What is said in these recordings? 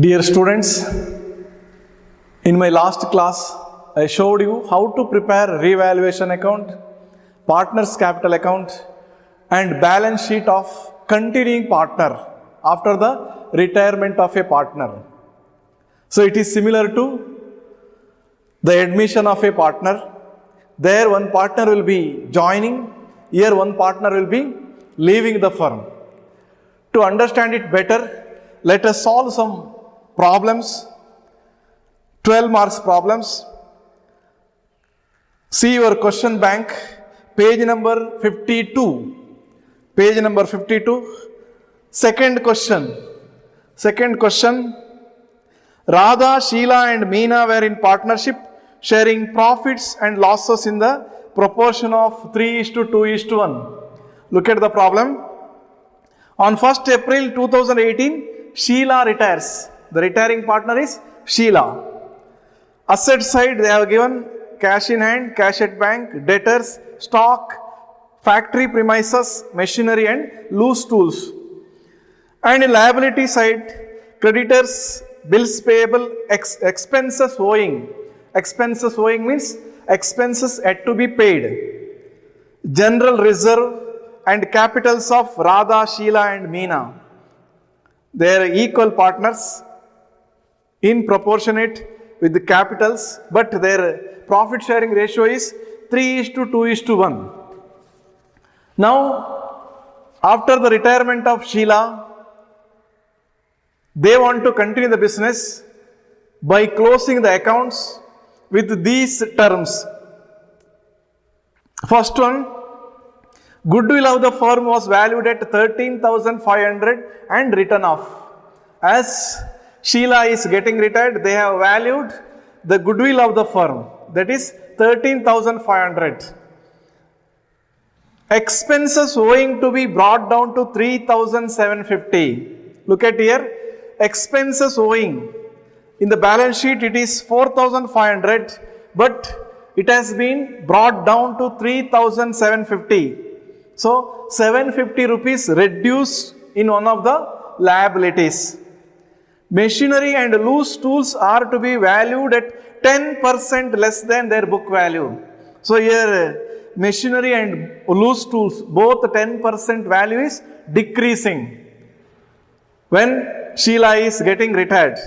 Dear students, in my last class, I showed you how to prepare revaluation account, partner's capital account, and balance sheet of continuing partner after the retirement of a partner. So it is similar to the admission of a partner. There one partner will be joining, here one partner will be leaving the firm. To understand it better, let us solve some problems, 12 marks problems. See your question bank, page number 52. Page number 52. Second question. Radha, Sheila and Meena were in partnership, sharing profits and losses in the proportion of 3:2:1. Look at the problem. On 1st April 2018, Sheila retires. The retiring partner is Sheila. Asset side, they have given cash in hand, cash at bank, debtors, stock, factory premises, machinery and loose tools. And in liability side, creditors, bills payable, expenses owing. Expenses owing means expenses yet to be paid. General reserve and capitals of Radha, Sheila and Meena. They are equal partners in proportionate with the capitals, but their profit sharing ratio is 3:2:1. Now, after the retirement of Sheila, they want to continue the business by closing the accounts with these terms. First one, goodwill of the firm was valued at 13,500 and written off. As Sheila is getting retired, they have valued the goodwill of the firm, that is 13,500. Expenses owing to be brought down to 3,750. Look at here, expenses owing. In the balance sheet it is 4,500, but it has been brought down to 3,750. So 750 rupees reduced in one of the liabilities. Machinery and loose tools are to be valued at 10% less than their book value. So here machinery and loose tools, both 10% value is decreasing when Sheila is getting retired.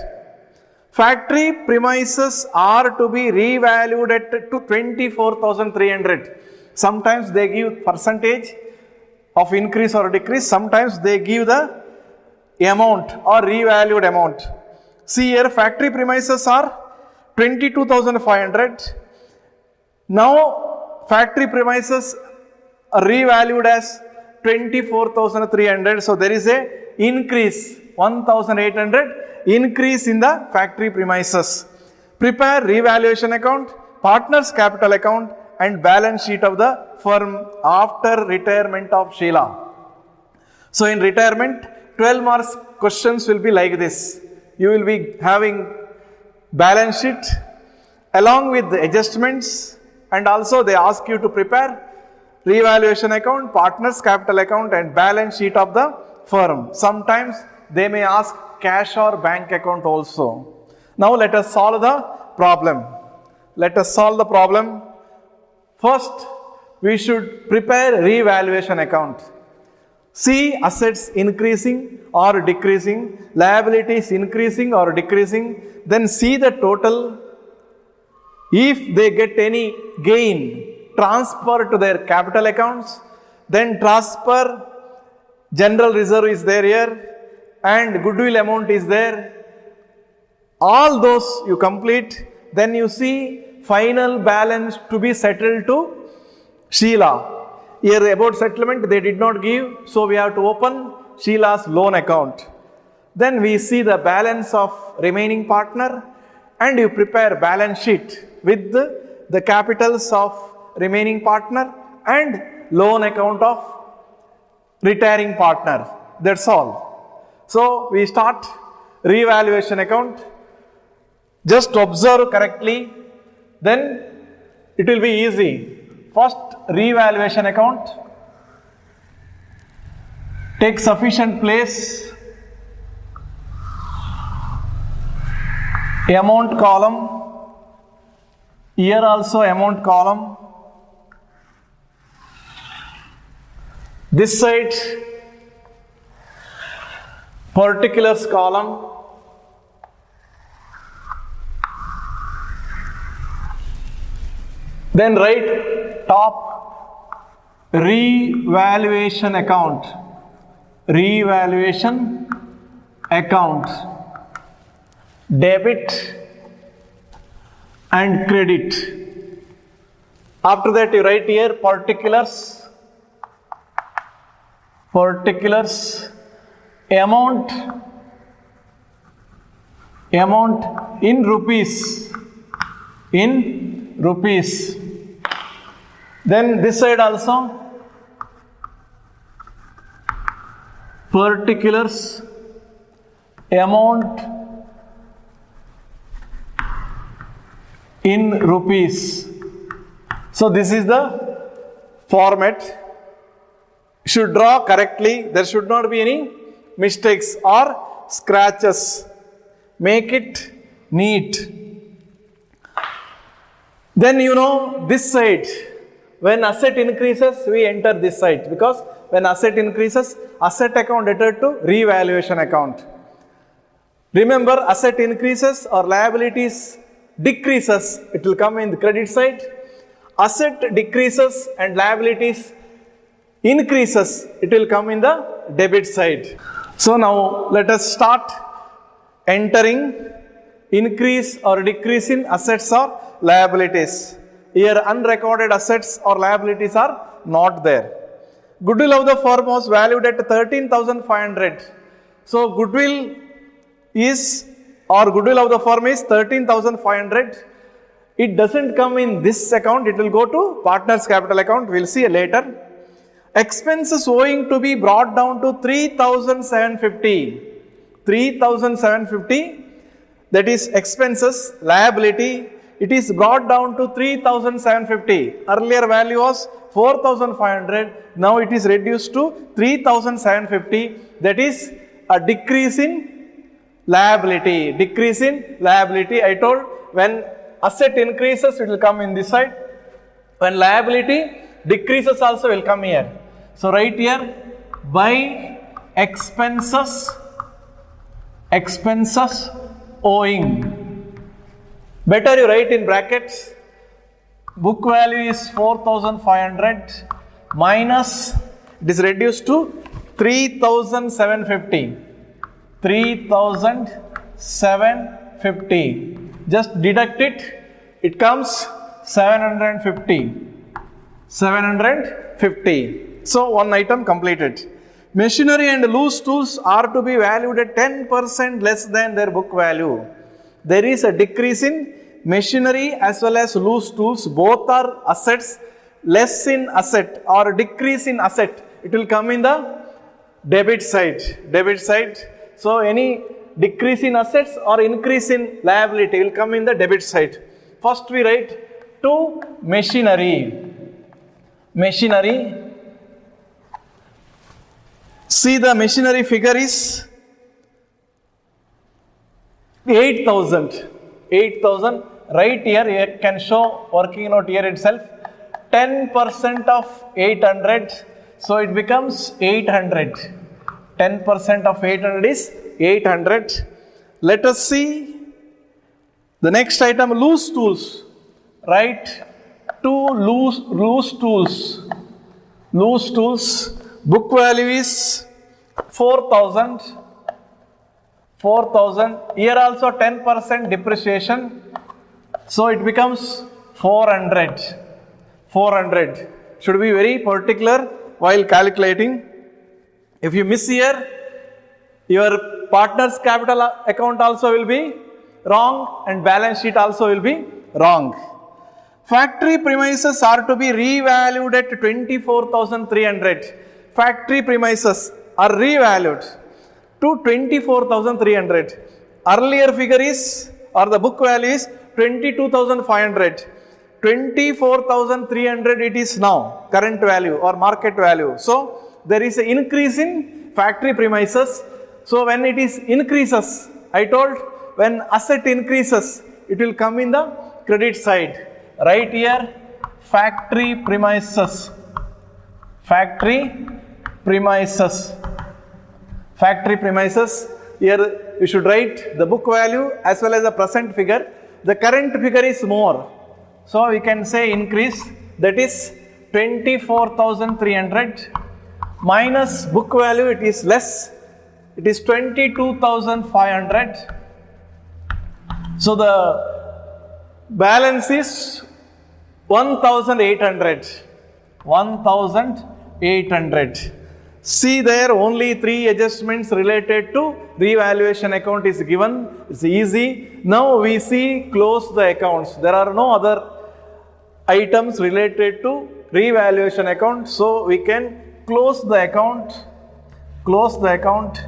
Factory premises are to be revalued at to 24,300. Sometimes they give percentage of increase or decrease, sometimes they give the amount or revalued amount. See here, factory premises are 22,500. Now, factory premises are revalued as 24,300. So, there is a increase, 1,800 increase in the factory premises. Prepare revaluation account, partner's capital account and balance sheet of the firm after retirement of Sheila. So, in retirement, 12 marks questions will be like this. You will be having balance sheet along with the adjustments, and also they ask you to prepare revaluation account, partner's capital account and balance sheet of the firm. Sometimes they may ask cash or bank account also. Now let us solve the problem. First, we should prepare revaluation account. See assets increasing or decreasing, liabilities increasing or decreasing, then see the total. If they get any gain, transfer to their capital accounts, then transfer general reserve is there here and goodwill amount is there. All those you complete, then you see final balance to be settled to Sheila. Here about settlement they did not give, so we have to open Sheila's loan account. Then we see the balance of remaining partner and you prepare balance sheet with the capitals of remaining partner and loan account of retiring partner. That's all. So we start revaluation account. Just observe correctly, then it will be easy. First, revaluation account. Take sufficient place. amount column, here also amount column, this side particulars column, then write top revaluation account, revaluation account, debit and credit. After that you write here particulars, amount in rupees, then this side also particulars, amount in rupees. So this is the format. Should draw correctly, there should not be any mistakes or scratches. Make it neat. Then you know this side, when asset increases, we enter this side, because when asset increases, asset account entered to revaluation account. Remember, asset increases or liabilities decreases, it will come in the credit side. Asset decreases and liabilities increases, it will come in the debit side. So now let us start entering increase or decrease in assets or liabilities. Here unrecorded assets or liabilities are not there. Goodwill of the firm was valued at 13,500. So goodwill of the firm is 13,500. It doesn't come in this account, it will go to partners capital account, we will see later. Expenses owing to be brought down to 3,750. 3,750, that is expenses, liability, it is brought down to 3,750. Earlier value was 4,500, now it is reduced to 3,750. That is a decrease in liability. Decrease in liability, I told, when asset increases, it will come in this side. When liability decreases also will come here. So write here, by expenses owing. Better you write in brackets. Book value is 4,500 minus, it is reduced to 3,750. 3,750. Just deduct it, it comes 750. 750. So one item completed. Machinery and loose tools are to be valued at 10% less than their book value. There is a decrease in machinery as well as loose tools. Both are assets. Less in asset or decrease in asset, it will come in the debit side. Debit side. So any decrease in assets or increase in liability will come in the debit side. First we write to machinery. Machinery. See, the machinery figure is 8,000. 8,000. Right here, you can show working note here itself. 10% of 800. So it becomes 800. 10% of 800 is 800. Let us see the next item, loose tools. Right? Two loose tools. Loose tools. Book value is 4,000. 4,000. Here also 10% depreciation. So it becomes 400. 400. Should be very particular while calculating. If you miss here, your partner's capital account also will be wrong and balance sheet also will be wrong. Factory premises are to be revalued at 24,300. Factory premises are revalued to 24,300. Earlier figure is, or the book value is 22,500. 24,300 it is now, current value or market value. So there is an increase in factory premises. So when it is increases, I told when asset increases, it will come in the credit side. Right here, factory premises. Factory premises. Factory premises. Here we should write the book value as well as the present figure. The current figure is more. So we can say increase, that is 24,300 minus book value, it is less, it is 22,500. So the balance is 1,800. 1,800. See there, only 3 adjustments related to revaluation account is given. It's easy. Now we see close the accounts. There are no other items related to revaluation account. So we can close the account. Close the account.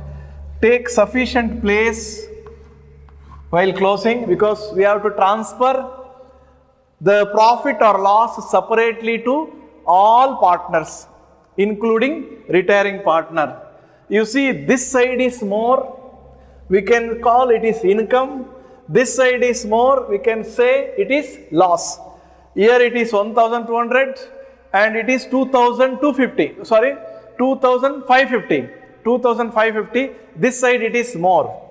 Take sufficient place while closing, because we have to transfer the profit or loss separately to all partners, including retiring partner. You see, this side is more, we can call it is income. This side is more, we can say it is loss. Here it is 1,200 and it is 2,250. Sorry, 2,550. 2,550. This side it is more.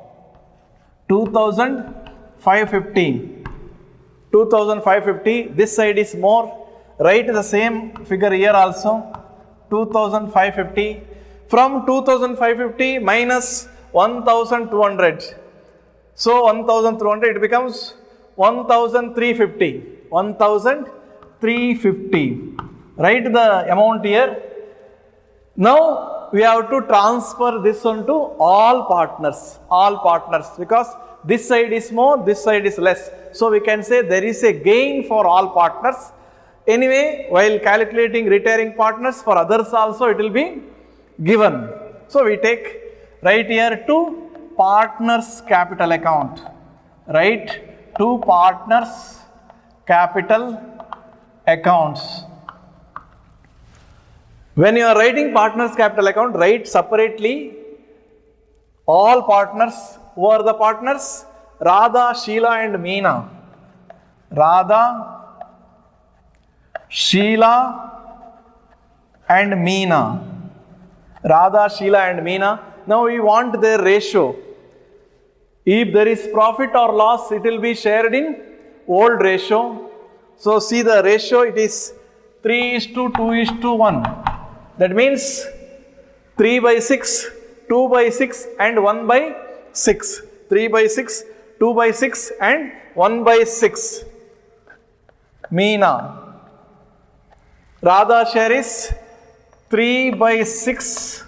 2,550. 2,550. This side is more. Write the same figure here also. 2,550. From 2,550 minus 1,200. So 1,200 it becomes 1,350. 1,350. Write the amount here. Now we have to transfer this one to all partners. All partners, because this side is more, this side is less. So we can say there is a gain for all partners. Anyway, while calculating retiring partners, for others also it will be given. So we take right here to partners capital account. Right, to partners capital accounts. When you are writing partners capital account, write separately all partners. Who are the partners? Radha, Sheila and Meena. Radha, Sheila and Meena. Radha, Sheila and Meena. Now we want their ratio. If there is profit or loss, it will be shared in old ratio. So see the ratio, it is 3:2:1. That means 3/6, 2/6 and 1/6. 3/6, 2/6 and 1/6. Meena. Radha share is 3/6.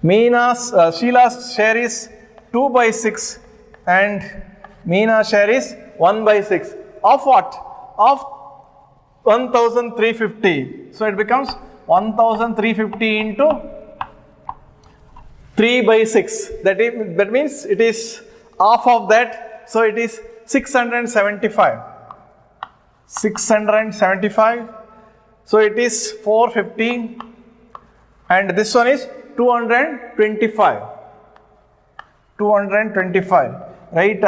Meena's, Sheila's share is 2/6 and Meena share is 1/6. Of what? Of 1,350. So it becomes 1,350 into 3/6. That means it is half of that. So it is 675. 675. So it is 450. And this one is 225. 225. Right?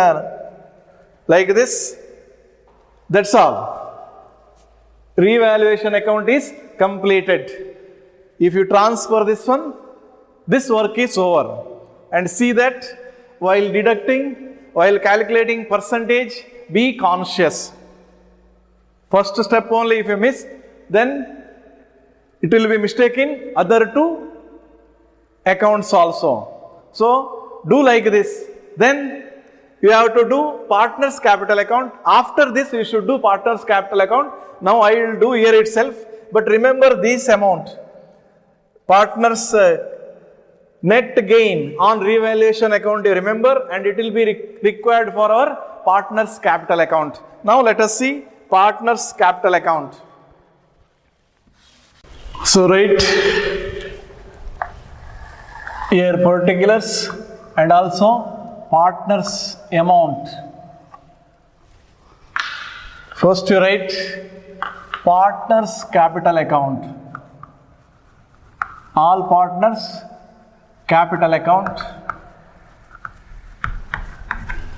Like this. That's all. Revaluation account is completed. If you transfer this one, this work is over. And see that while deducting, while calculating percentage, be conscious. First step only if you miss, then it will be mistake in other two accounts also. So do like this. Then you have to do partners capital account. After this you should do partners capital account. Now I will do here itself. But remember this amount. Partners net gain on revaluation account, you remember, and it will be required for our partners capital account. Now let us see partners capital account. So write here particulars and also partners amount. First you write partners capital account. All partners capital account.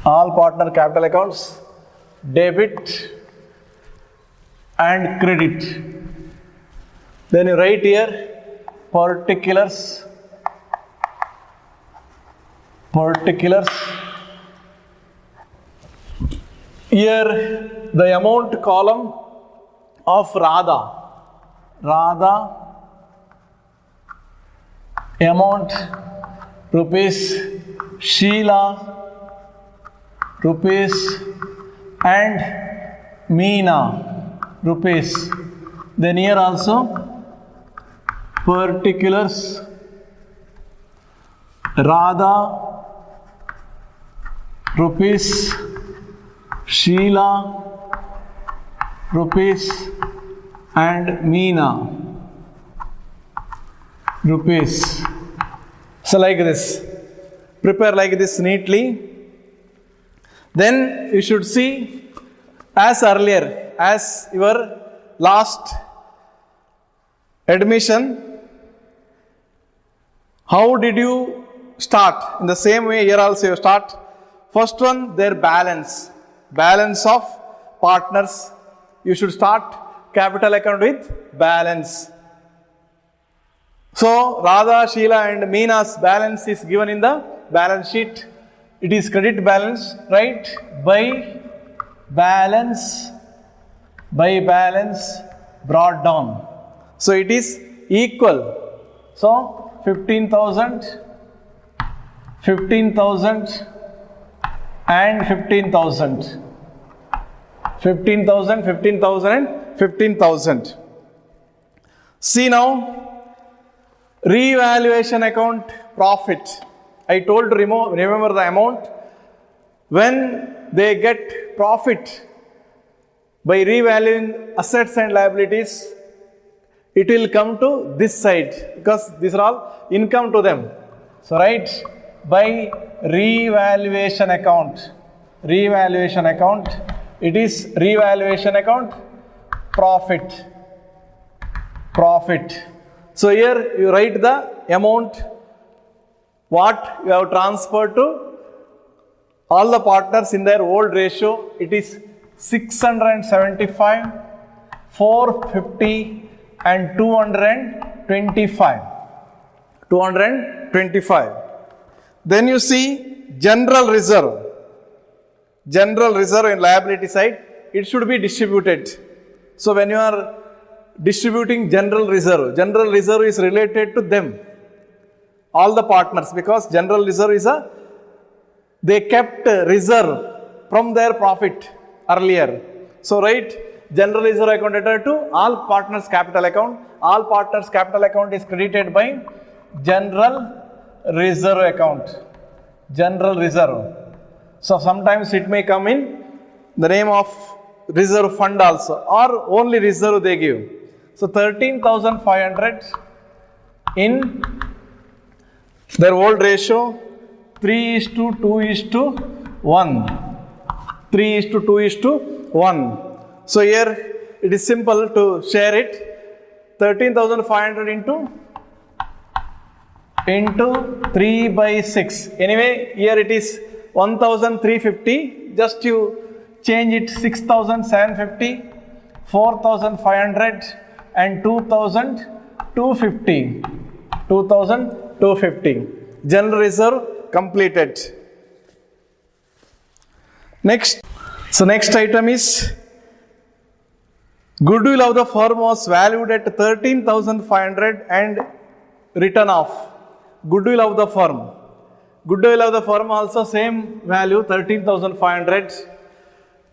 All partner capital accounts, debit and credit. Then you write here particulars. Here the amount column of Radha, amount rupees, Sheila rupees, and Meena rupees. Then here also particulars, Radha rupees, Sheila rupees, and Meena rupees. So like this, prepare like this neatly. Then you should see as earlier, as your last admission, how did you start? In the same way here also you start. First one, their balance of partners. You should start capital account with balance. So Radha, Sheila and Meena's balance is given in the balance sheet. It is credit balance, right? By balance brought down. So it is equal. So 15,000 and 15,000. 15,000 and 15,000. See now, revaluation account profit. I told to remember the amount. When they get profit by revaluing assets and liabilities, it will come to this side because these are all income to them. So write by revaluation account. It is revaluation account profit. So here you write the amount what you have transferred to all the partners in their old ratio. It is 675, 450 and 225. Then you see general reserve in liability side, it should be distributed. So when you are distributing general reserve is related to them, all the partners, because general reserve is they kept reserve from their profit earlier. So write general reserve account to all partners capital account. All partners capital account is credited by general reserve account. So sometimes it may come in the name of reserve fund also, or only reserve they give. So 13,500 in their old ratio 3:2:1. 3:2:1. So here it is simple to share it. 13,500 into 3/6. Anyway, here it is 1,350. Just you change it 6,750, 4,500 and 2,250. 2,250. General reserve completed. Next item is goodwill of the firm was valued at 13,500 and written off. Goodwill of the firm also same value 13,500.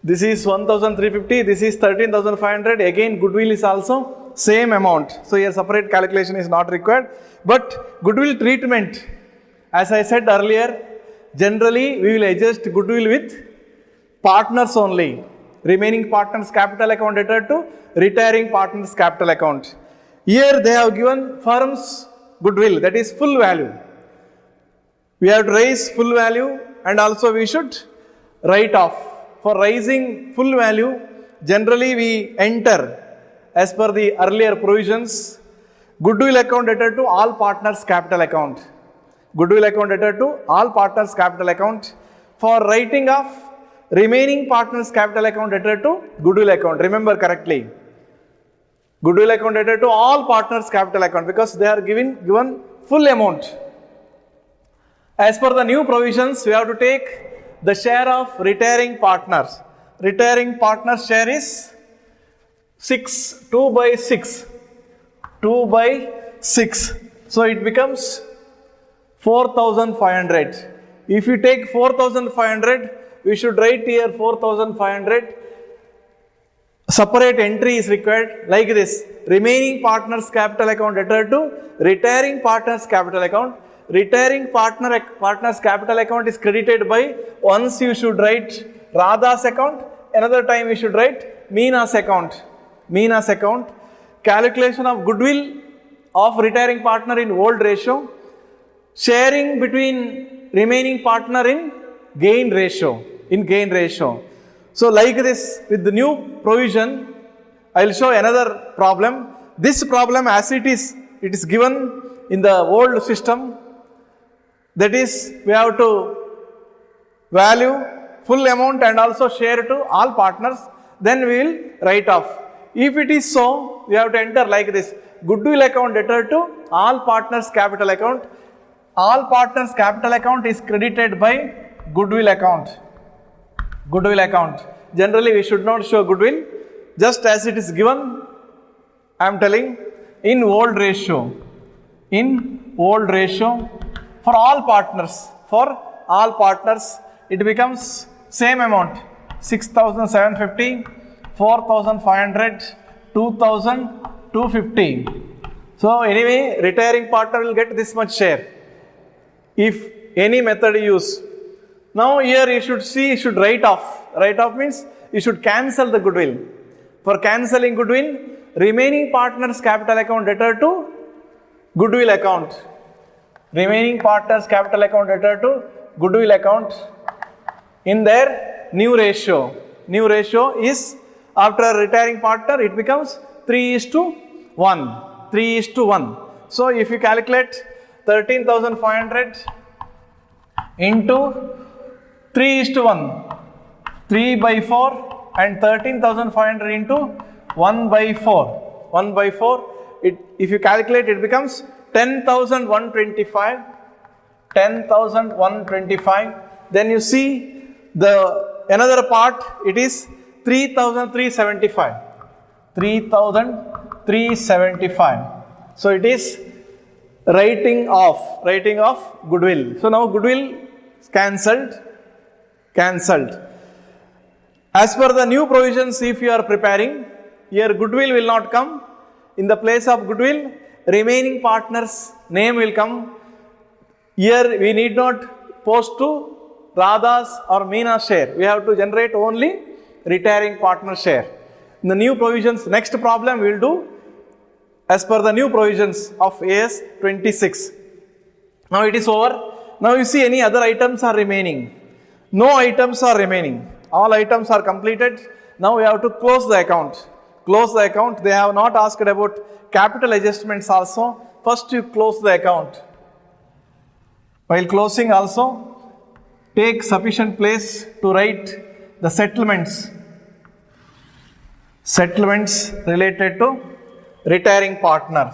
This is 1,350. This is 13,500. Again goodwill is also same amount. So here separate calculation is not required. But goodwill treatment, as I said earlier, generally we will adjust goodwill with partners only. Remaining partners capital account to retiring partners capital account. Here they have given firm's goodwill, that is full value. We have to raise full value and also we should write off. For raising full value, generally we enter as per the earlier provisions, goodwill account to all partners capital account. Goodwill account to all partners capital account. for writing of remaining partners capital account debtor to goodwill account. Remember correctly. Goodwill account debtor to all partners capital account because they are given full amount. As per the new provisions, we have to take the share of retiring partners. Retiring partners share is 2 by 6. 2 by 6. So it becomes 4,500. If you take 4,500, we should write here 4,500. Separate entry is required like this. Remaining partners capital account debtor to retiring partners capital account. Retiring partners capital account is credited by, once you should write Radha's account, another time you should write Meena's account. Meena's account. Calculation of goodwill of retiring partner in old ratio. Sharing between remaining partner in gain ratio. So like this, with the new provision, I will show another problem. This problem as it is given in the old system. That is, we have to value full amount and also share to all partners. Then we will write off. If it is so, we have to enter like this. Goodwill account debtor to all partners capital account. All partners capital account is credited by goodwill account. Goodwill account. Generally, we should not show goodwill. Just as it is given, I am telling, in old ratio. In old ratio. For all partners, it becomes same amount, 6,750, 4,500, 2,250. So anyway, retiring partner will get this much share if any method you use. Now here you should see, you should write off. Write off means you should cancel the goodwill. For cancelling goodwill, remaining partners capital account debtor to goodwill account. Remaining partners capital account debtor to goodwill account in their new ratio. New ratio is, after retiring partner, it becomes 3:1. 3:1. So if you calculate 13,500 into 3:1, 3 by 4, and 13,500 into 1 by 4. 1 by 4, if you calculate, it becomes 10,125. 10,125. Then you see the another part, it is 3,375. 3,375. So it is writing off goodwill. So now goodwill is cancelled. As per the new provisions, if you are preparing, here goodwill will not come. In the place of goodwill, remaining partners name will come. Here we need not post to Radha's or Meena's share. We have to generate only retiring partner share. In the new provisions, next problem we will do as per the new provisions of AS 26. Now it is over. Now you see any other items are remaining. No items are remaining. All items are completed. Now we have to close the account. Close the account. They have not asked about capital adjustments also. First you close the account. While closing also, take sufficient place to write the settlements. Settlements related to retiring partner.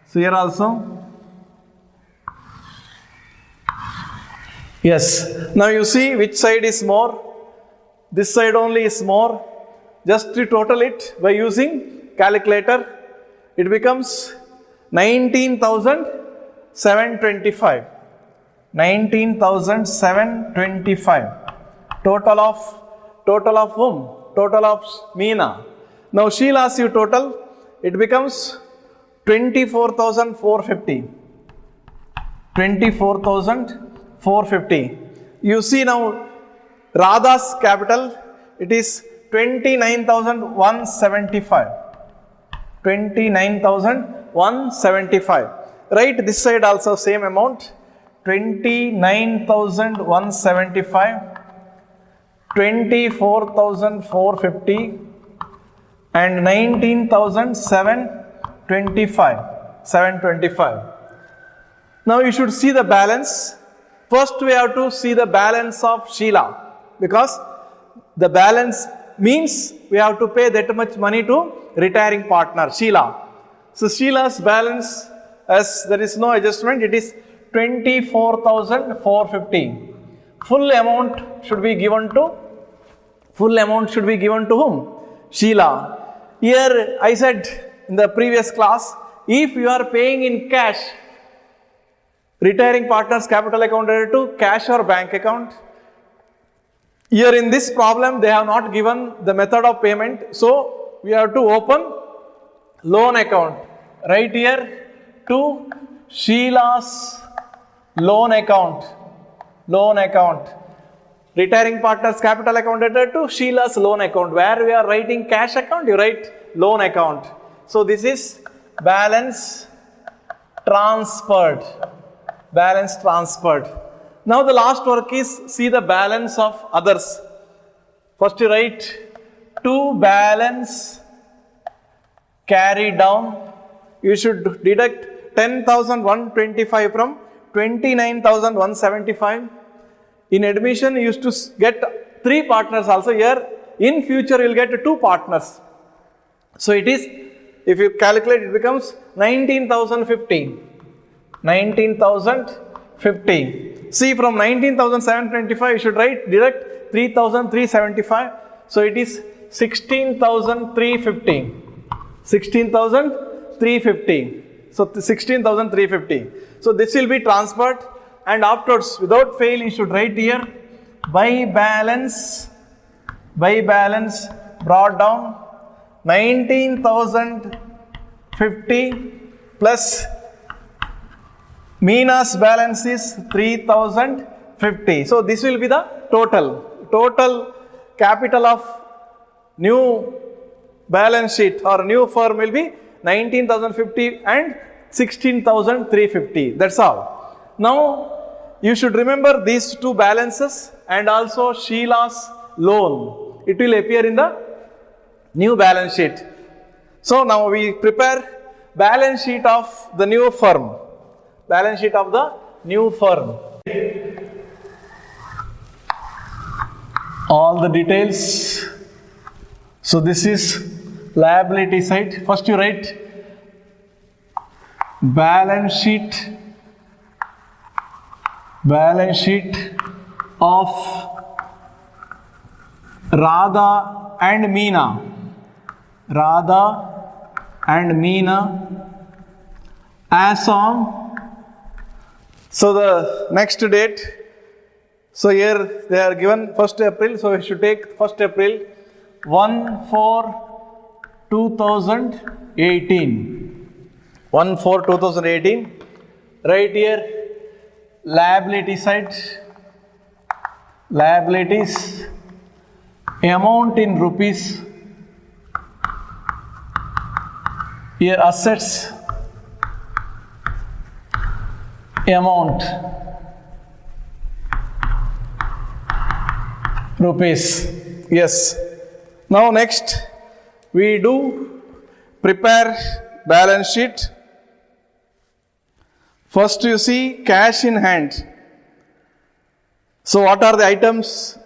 So here also. Yes. Now you see which side is more. This side only is more. Just to total it by using calculator, it becomes 19,725. 19,725. Total of whom? Total of Meena. Now she'll ask you total. It becomes 24,450. 24,450. You see now Radha's capital, it is 29,175. 29,175. Write this side also same amount. 29,175, 24,450 and 19,725. Now you should see the balance. First we have to see the balance of Sheila, because the balance means we have to pay that much money to retiring partner Sheila. So Sheila's balance, as there is no adjustment, it is 24,450. Full amount should be given to whom? Sheila. Here I said in the previous class, if you are paying in cash, retiring partner's capital account to cash or bank account. Here in this problem they have not given the method of payment, so we have to open loan account. Right here to Sheila's loan account. Retiring partner's capital account to Sheila's loan account. Where we are writing cash account, you write loan account. So this is balance transferred. Now the last work is see the balance of others. First you write to balance carried down. You should deduct 10,125 from 29,175. In admission you used to get 3 partners also. Here in future you will get 2 partners. So it is, if you calculate, it becomes 19,050. See, from 19,725 you should deduct 3,375. So it is 16,350. So 16,350. So this will be transferred, and afterwards without fail you should write here by balance brought down 19,050 plus Meena's balance is 3,050. So this will be the total capital of new balance sheet or new firm will be 19,050 and 16,350. That's all. Now you should remember these 2 balances and also Sheila's loan. It will appear in the new balance sheet. So now we prepare balance sheet of the new firm. All the details. So this is liability side. First you write balance sheet of Radha and Meena as on. So the next date, so here they are given 1st April, so we should take 1st April 1/4/2018. Right here liability side, liabilities amount in rupees. Here assets amount rupees. Yes. Now next we do prepare balance sheet. First you see cash in hand. So what are the items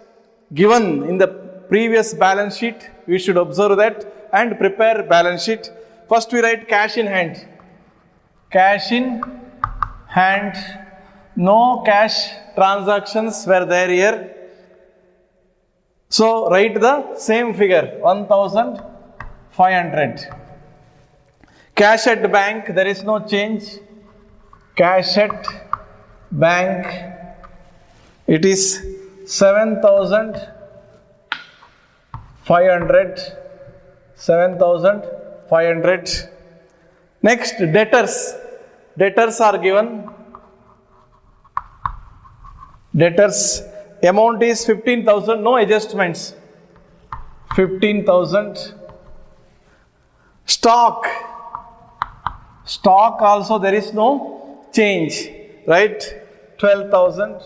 given in the previous balance sheet? We should observe that and prepare balance sheet. First we write cash in hand. No cash transactions were there here. So write the same figure 1,500. Cash at bank, there is no change. Cash at bank, it is 7,500. Next, debtors are given. Debtors amount is 15,000, no adjustments. 15,000. Stock also there is no change, right? 12,000.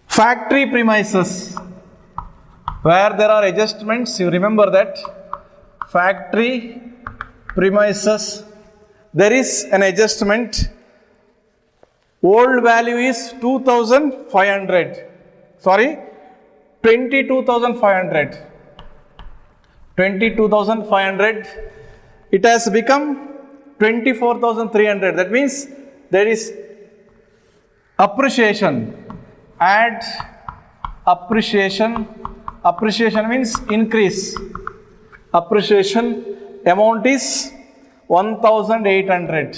Factory premises, where there are adjustments, you remember that. Factory premises, there is an adjustment. Old value is 2500. Sorry, 22,500. 22,500. It has become 24,300. That means there is appreciation. Add appreciation. Appreciation means increase. Appreciation amount is 1,800.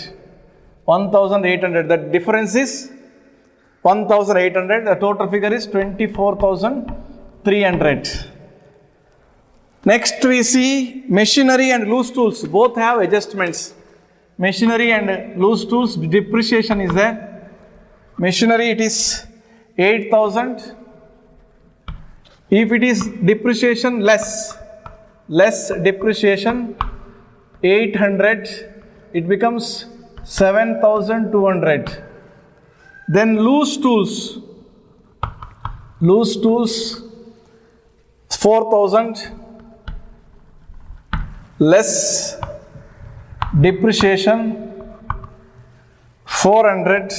1,800. The difference is 1,800. The total figure is 24,300. Next we see machinery and loose tools. Both have adjustments. Machinery and loose tools depreciation is there. Machinery it is 8,000. If it is depreciation less depreciation 800, it becomes 7,200. Then loose tools 4,000 less depreciation 400,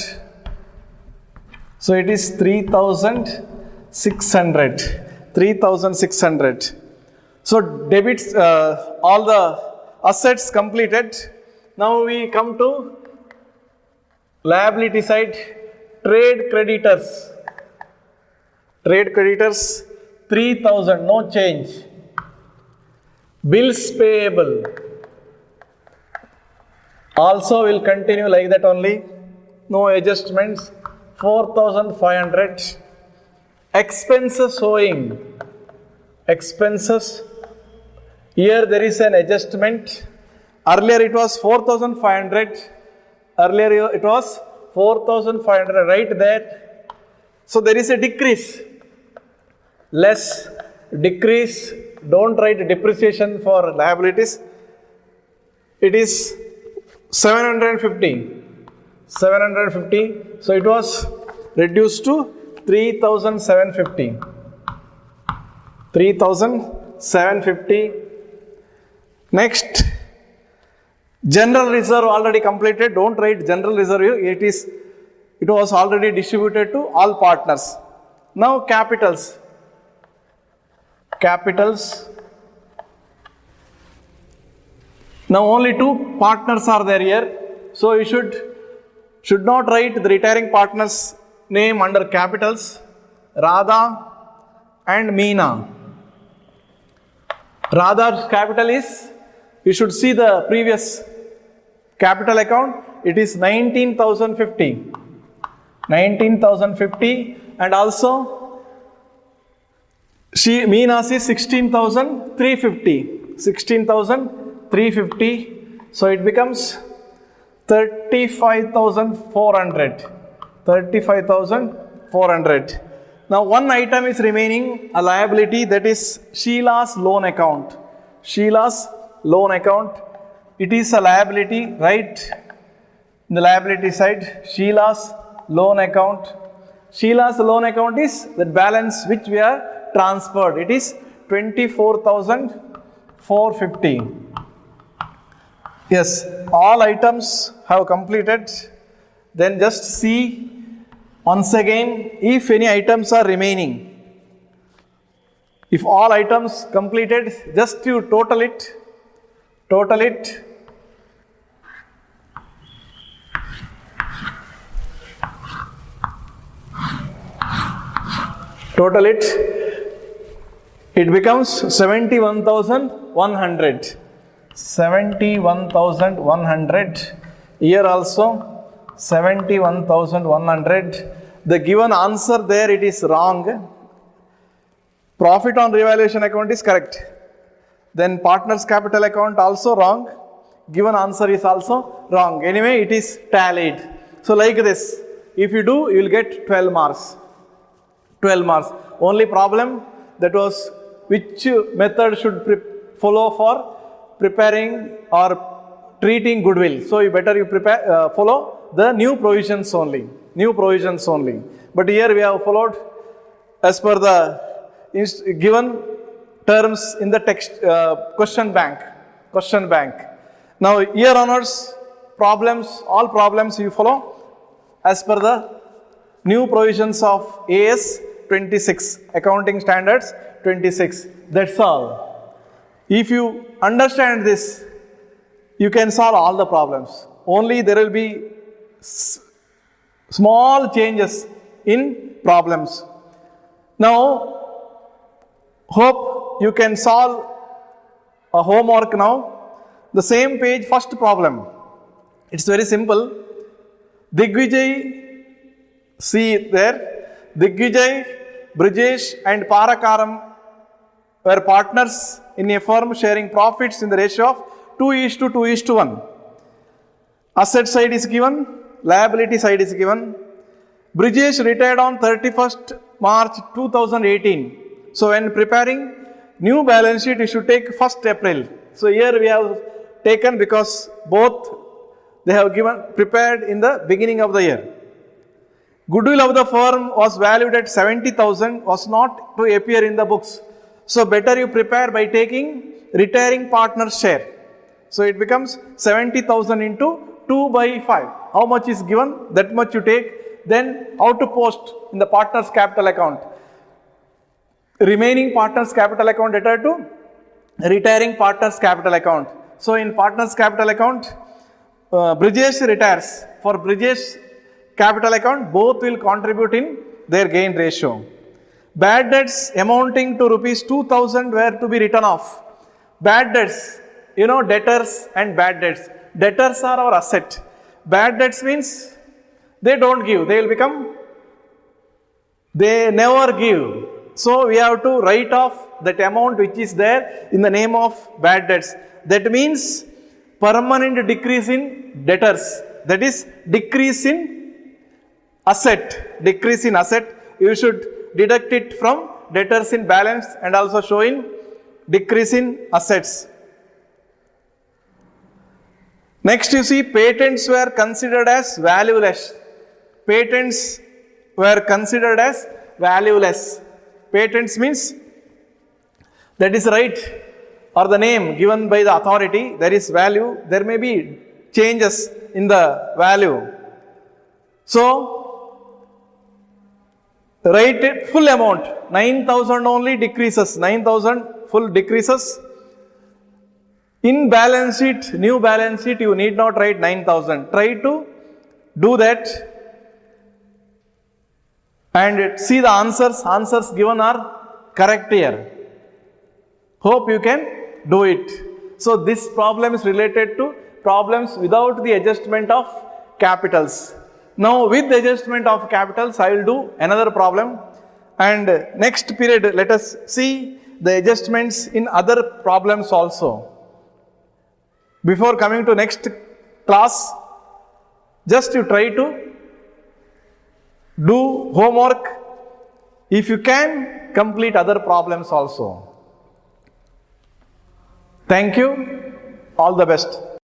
so it is 3,600. So debits, all the assets completed. Now we come to liability side. Trade creditors 3,000, no change. Bills payable also will continue like that only, no adjustments. 4,500. Expenses owing. Expenses, here there is an adjustment. Earlier it was 4,500. Earlier it was 4,500, right there. So there is a decrease. Less decrease. Don't write depreciation for liabilities. It is 750. So it was reduced to 3,750. 3,750. Next, general reserve already completed. Don't write general reserve here. It was already distributed to all partners. Now capitals. Now only two partners are there here. So you should not write the retiring partner's name under capitals. Radha and Meena. Radha's capital is, you should see the previous capital account. It is 19,050. 19,050, and also Meena's is 16,350. 16,350. So it becomes 35,400. 35,400. Now one item is remaining, a liability, that is Sheila's loan account. Sheila's loan account. It is a liability, right? In the liability side, Sheila's loan account. Sheila's loan account is the balance which we are transferred. It is 24,450. Yes, all items have completed. Then just see once again if any items are remaining. If all items completed, just you total it. Total it. Total it. It becomes 71,100. 71,100. Here also 71,100. The given answer there, it is wrong. Profit on revaluation account is correct. Then partner's capital account also wrong. Given answer is also wrong. Anyway, it is tallied. So like this, if you do, you will get 12 marks. 12 marks. Only problem that was which method should follow for preparing or treating goodwill. So you better follow the new provisions only. New provisions only. But here we have followed as per the given terms in the text question bank. Now here onwards, problems, all problems you follow as per the new provisions of AS 26, Accounting Standards 26. That's all. If you understand this, you can solve all the problems. Only there will be small changes in problems. Now, hope you can solve a homework now. The same page, first problem. It's very simple. Digvijay, see there, Digvijay, Brijesh and Parakaram were partners in a firm sharing profits in the ratio of 2:2:1. Asset side is given, liability side is given. Brijesh retired on 31st March 2018. So when preparing new balance sheet, you should take 1st April. So here we have taken because both they have prepared in the beginning of the year. Goodwill of the firm was valued at 70,000, was not to appear in the books. So better you prepare by taking retiring partner's share. So it becomes 70,000 into 2/5. How much is given? That much you take. Then how to post in the partner's capital account? Remaining partner's capital account debtor to retiring partner's capital account. So in partner's capital account, Brijesh retires. For Brijesh capital account, both will contribute in their gain ratio. Bad debts amounting to rupees 2,000 were to be written off. Bad debts, debtors and bad debts. Debtors are our asset. Bad debts means they don't give. They never give. So we have to write off that amount which is there in the name of bad debts. That means permanent decrease in debtors. That is decrease in asset. Decrease in asset. You should deduct it from debtors in balance and also show in decrease in assets. Next you see patents were considered as valueless. Patents were considered as valueless. Patents means that is right or the name given by the authority, there is value, there may be changes in the value. So, write it full amount, 9,000 only decreases, 9,000 full decreases. In balance sheet, new balance sheet, you need not write 9,000. Try to do that and see the answers given are correct here. Hope you can do it. So this problem is related to problems without the adjustment of capitals. Now with the adjustment of capitals, I will do another problem, and next period let us see the adjustments in other problems also. Before coming to next class, just you try to do homework. If you can, complete other problems also. Thank you. All the best.